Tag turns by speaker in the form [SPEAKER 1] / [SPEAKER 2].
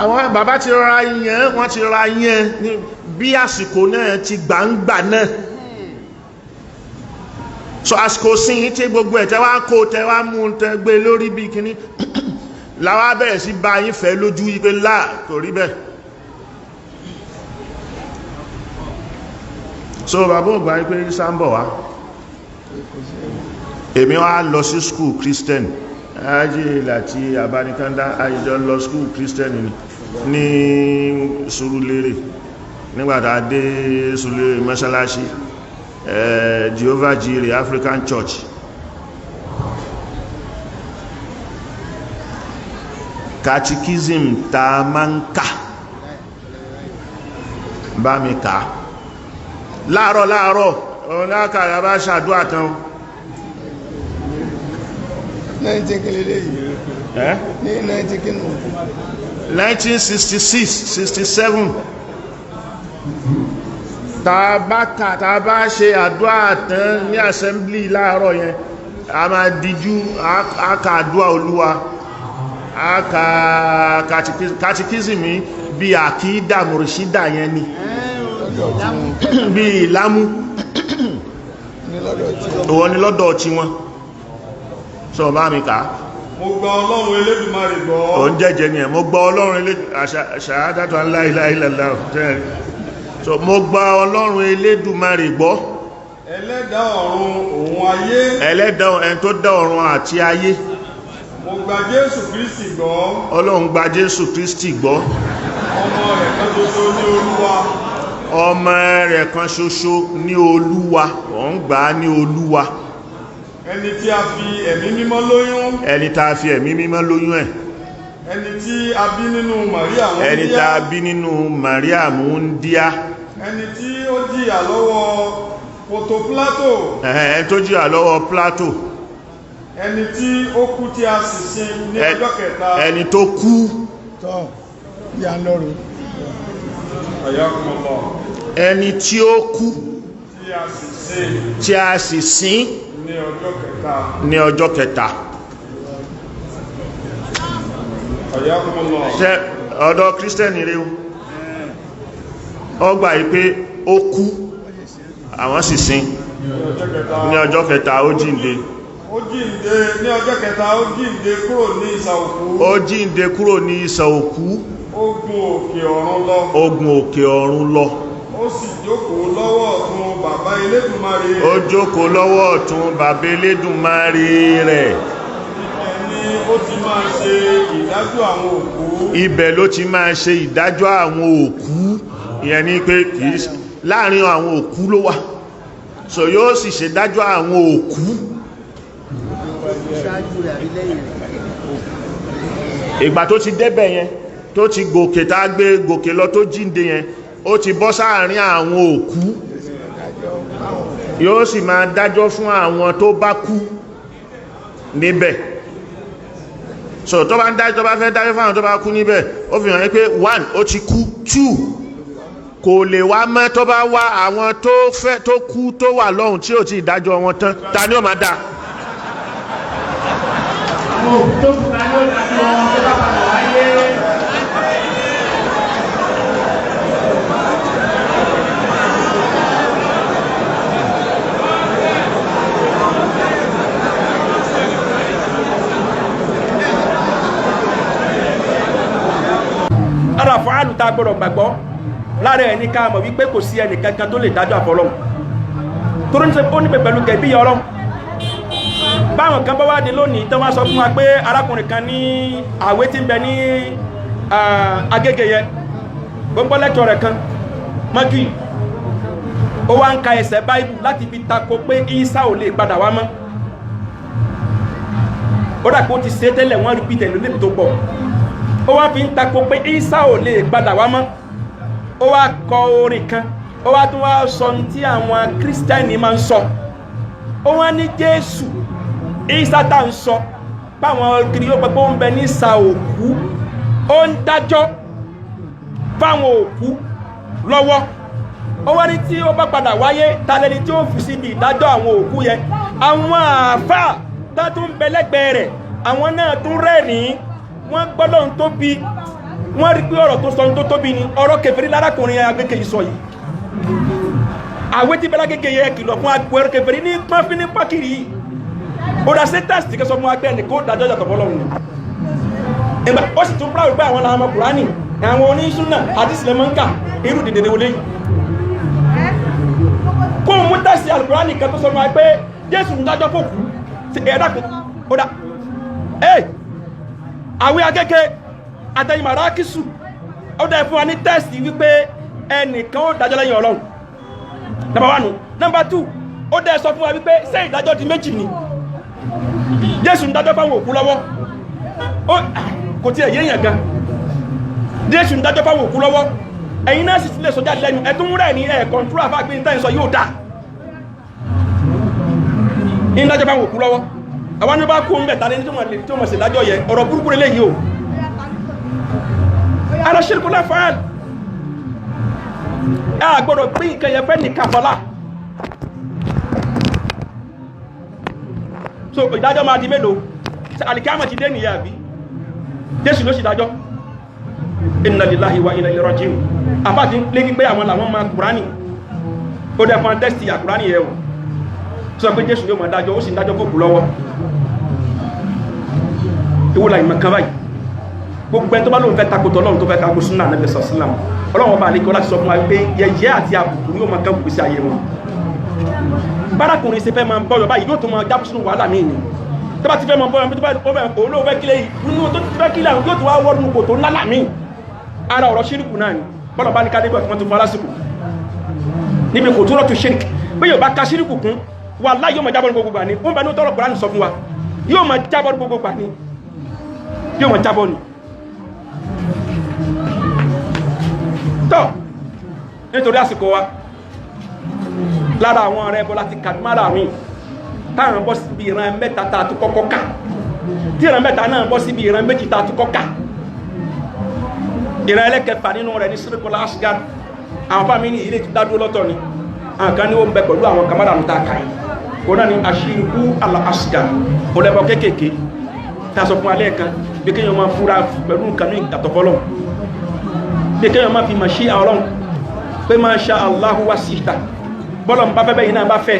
[SPEAKER 1] àwọn bàbá ti ra yẹn wọ́n ti ra yẹn bí àsìkò náà ti gbangba náà so àsìkò sí tí gbogbo ẹ̀ tẹ́wàá kó tẹ́wàá mú tẹ́gbé lórí bí kíní láwá bẹ̀rẹ̀ sí bá yín fẹ́ lójú wípé láà kò rí bẹ́ẹ̀ so bàbá ògbà wípé sáńbọ̀ wá èmi wá lọ sí school Christian ajé láti àbánikánda àìjọ lọ school Christian ní Surulere nígbàtà dé Surulere mọ́ṣálásí Jehovah Jireh African Church catechism ta máa ń kà bá mi kà láàárọ̀ ọ̀lákàrà bá ṣàdúrà tán 1966-67 ta bá ṣe àdúrà tán ní assembly láàárọ̀ yẹn a máa díjú aka àdúrà Olúwa aka catechism bí àkídà mùrùsídà yẹn ni bí ìlámú òwò ni lọ́dọ̀ tí wọ́n sọ bá mi ká
[SPEAKER 2] mo gba Ọlọ́run Elédùmarè gbọ́
[SPEAKER 1] o ń jẹ́jẹ́ ni ẹ̀ mo gba Ọlọ́run ṣàhádàtù an la ilaha illallah so mo gba Ọlọ́run Elédùmarè gbọ́
[SPEAKER 2] ẹlẹ́dàá ọ̀run òun ayé
[SPEAKER 1] ẹlẹ́dàá ẹni tó dá ọ̀run àti ayé
[SPEAKER 2] mo gba Jésù Kristi gbọ́
[SPEAKER 1] Ọlọ́run gba Jésù Kristi gbọ́
[SPEAKER 2] ọmọ rẹ̀ kan ṣoṣo ní Olúwa
[SPEAKER 1] ọmọ rẹ̀ kan ṣoṣo ní Olúwa òun gbà á ní Olúwa
[SPEAKER 2] ẹni tí a fi ẹ̀mí mímọ́ lóyún
[SPEAKER 1] ẹni tá a fi ẹ̀mí mímọ́ lóyún ẹ̀
[SPEAKER 2] ẹni tí a bí nínú Màríà múndíá
[SPEAKER 1] ẹni tá a bí nínú Màríà múndíá
[SPEAKER 2] ẹni tí ó jìyà lọ́wọ́ Pòtò Pílátò
[SPEAKER 1] ẹni tó jìyà lọ́wọ́ Pílátò
[SPEAKER 2] ẹni tí ó kú tí a sì sin ní ọjọ́ kẹta
[SPEAKER 1] ẹni tó kú
[SPEAKER 3] tọ́ yà lọ́rùn
[SPEAKER 1] ẹni tí ó kú tí a sì sin ní ọjọ́ kẹta ọ̀dọ̀ kírísítẹ́nì rí ọgbà ìpé ó kú àwọn sì sin ní ọjọ́ kẹta ó jíǹde
[SPEAKER 2] ní ọjọ́ kẹta ó jíǹde kúrò ní ìsà òkú
[SPEAKER 1] ó jíǹde kúrò ní ìsà òkú
[SPEAKER 2] ó gun òkè ọ̀run lọ ó sì jókòó lọ́wọ́ ọ̀tún bàbá Elédùmarè
[SPEAKER 1] ó jókòó lọ́wọ́ ọ̀tún bàbá Elédùmarè rẹ̀
[SPEAKER 2] ó ti máa ṣe ìdájọ́ àwọn òkú
[SPEAKER 1] ibẹ̀ ló ti máa ṣe ìdájọ́ àwọn òkú ìyẹn ni pé kìí láàrin àwọn òkú ló wà so yóò sì ṣe ìdájọ́ àwọn òkú ìgbà tó ti débẹ̀ yẹn tó ti gòkè tá gbé gòkè lọ tó jíǹde yẹn ó ti bọ́ sáàrin àwọn òkú yóò sì máa dájọ́ fún àwọn tó bá kú níbẹ̀ so tó bá ń dájọ́ tó bá fẹ́ dájọ́ fún àwọn tó bá kú níbẹ̀ ó fi hàn pé 1 ó ti kú 2 kò lè wá mọ́ tó bá wá àwọn tó fẹ́ tó kú tó wà lọ́hùn tí ò ti dájọ́ wọn tán ta ni ó máa dá
[SPEAKER 4] ara fàálù tá gbọ́dọ̀ gbàgbọ́ lára ẹni ká mọ̀ wípé kò sí ẹni kankan tó lè dájọ́ àfọlọ́hun tó ní ṣe ó ní pẹ̀lú gẹ̀bí ọlọ́run báwọn kan bá wá dé lónìí tó wá sọ fún wa pé arákùnrin kan ní àwé tí ń bẹ ní Agége yẹ gbogbo lẹ́kọ̀ọ́ rẹ̀ kan mọ́gí ó wá ń ka ẹsẹ̀ báìbù láti fi tako pé Ìsá ò lè padà wá mọ́ ó dà pé ó ti ṣe tẹ́lẹ̀ wọ́n rí pítẹ̀ lónìí tó pọ̀ ó wá fi ń tako pé Ìsá ò lè padà wá mọ́ ó wá kọ orin kan ó wá tún wá sọ tí àwọn kírísítẹ́nì máa ń sọ ó wá ní Jésù Ìsá tá ń sọ báwọn kiri ó pẹ́pẹ́ ó ń bẹ ní ìsà òkú ó ń dájọ́ fáwọn òkú lọ́wọ́ ó wá ní tí ó bá padà wáyé talẹ́ni tí ó fi síbi ìdájọ́ àwọn òkú yẹn àwọn àáfàá tá tún bẹ lẹ́gbẹ̀ẹ́ rẹ̀ àwọn náà tún rẹ́rìn-ín wọ́n gbọ́dọ̀ ń tóbi wọ́n rí pé ọ̀rọ̀ tó sọ tó tóbi ni ọ̀rọ̀ kèfèrí lárakùnrin Agége yìí sọ yìí àwẹ́ tí bẹ́lá Agége yẹ kìlọ̀ fún agbẹ̀rẹ̀ kèfèrí ní pọ́nfí ní pákìrì yìí ó dá sétàsì tí kẹsọ fún agbẹ́ ẹni kó dájọ́ yàtọ̀ fọlọ́run ni ẹgbẹ́ ó sì tún pàwọ̀ pé àwọn làwọn Kùránì àwọn oníṣúná hadith lẹ́mọ́ǹkà irú dìde wọlé yìí kó mú tẹ́sí Al-Qur'an kan tó sọ fún agbẹ́ Jésù ń dájọ́ fòkú ti ẹ̀ẹ́dàkùn ó dá àwẹ́ Agége àtẹ̀yìn màrákìsù ó dá fún wa ní tẹ́sì wípé ẹnìkan ó dájọ́ lẹ́yìn Ọlọ́run number 1. number 2 ó dá sọ fún wa wípé ṣé ìdájọ́ di méjì ni Jésù ń dájọ́ fáwọn òkú lọ́wọ́ kò tí ẹ̀yẹ́ èèyàn gan Jésù ń dájọ́ fáwọn òkú lọ́wọ́ ẹ̀yin náà sì ti lè sọjá lẹ́nu ẹ̀tún rẹ̀ ní kọ̀ntúrà fáàgbé ní tẹ́yìn sọ yóò dá ń dájọ́ fáwọn òkú lọ́wọ́ àwọn ní bá kó ń bẹ̀ tàbí tí ó mọ̀ sí dájọ́ yẹ ọ̀rọ̀ burúkú lè yìí o ara ṣírkù láfààl ẹ gbọ́dọ̀ pín nǹkan yẹn fẹ́ nìkan fọlá so ìdájọ́ máa di mélòó alìkíámà ti dé nìyà bí Jésù ló sì dájọ́ inna lillahi wa inna ilayhi raji'un àfáà ti lé ní pé àwọn làwọn máa Kùránì ó dẹ̀ fún tẹ́sì àkùránì yẹ̀ wọ̀ sọ pé Jésù ló máa dájọ́ ó sì dájọ́ fòkú lọ́wọ́ ìwòlà ìmọ̀kan báyìí gbogbo ẹni tó bá lóun fẹ́ takò tọ́lọ́run tó fẹ́ takò súnà Ànábì sallam Ọlọ́run ọba àlekọ́ láti sọ fún wa pé yẹ̀yẹ́ àti àbùkù yóò máa kán gbèsè ayé wọn bárakùnrin ṣe fẹ́ máa ń bọ́yọ̀ báyìí yóò tó máa jábọ́ sínú wàhálà míì ni tó bá ti fẹ́ máa bọ́yọ̀ tó bá olóò fẹ́ kílẹ̀ nínú tó ti fẹ́ kílẹ̀ yóò tó wá wọ́n kò tó ńlá míì ara ọ̀rọ̀ ṣíríkù náà ni bọ́lá bá ní ká débọ̀ tí wọ́n ti fún alásìkò níbi kò tó rọ́tù ṣíríkù bí yóò bá ka ṣíríkù kún wallahi yóò máa jábọ́ ní gbogbo gbà ní wọ́n bá ní tọ́rọ̀ Kùránì sọ fún wa yóò máa jábọ́ ní gbogbo gbà ní yóò máa jábọ́ ní tọ́ nítorí àsìkò wa lára àwọn ọ̀rẹ́ bọ́ láti kàdúmárà mi táwọn bọ́ síbi ìran mẹ́ta tá a tún kọ́kọ́ kà tí ìran mẹ́ta náà bọ́ síbi ìran méjì tá a tún kọ́kọ́ kà ìran ẹlẹ́kẹfà nínú rẹ̀ ní sírìkọlá asgar àwọn fámi ní ilé ìdádúró lọ́tọ̀ ni àwọn kan ní ó ń bẹ pẹ̀lú àwọn kamara ń ta kà yìí kò náà ní aṣíríkú al-asgar ó lẹ́bọ kéékèèké tá a sọ fún alẹ́ kan bí kéèyàn máa fúra pẹ̀lú nǹkan ní ìdàtọ̀ fọlọ́ bí kéèyàn máa fi màṣí Ọlọ́run pé máa ṣá Allahu wa síta bọ́lọ̀ ń bá fẹ́ bẹ́yìn náà bá fẹ́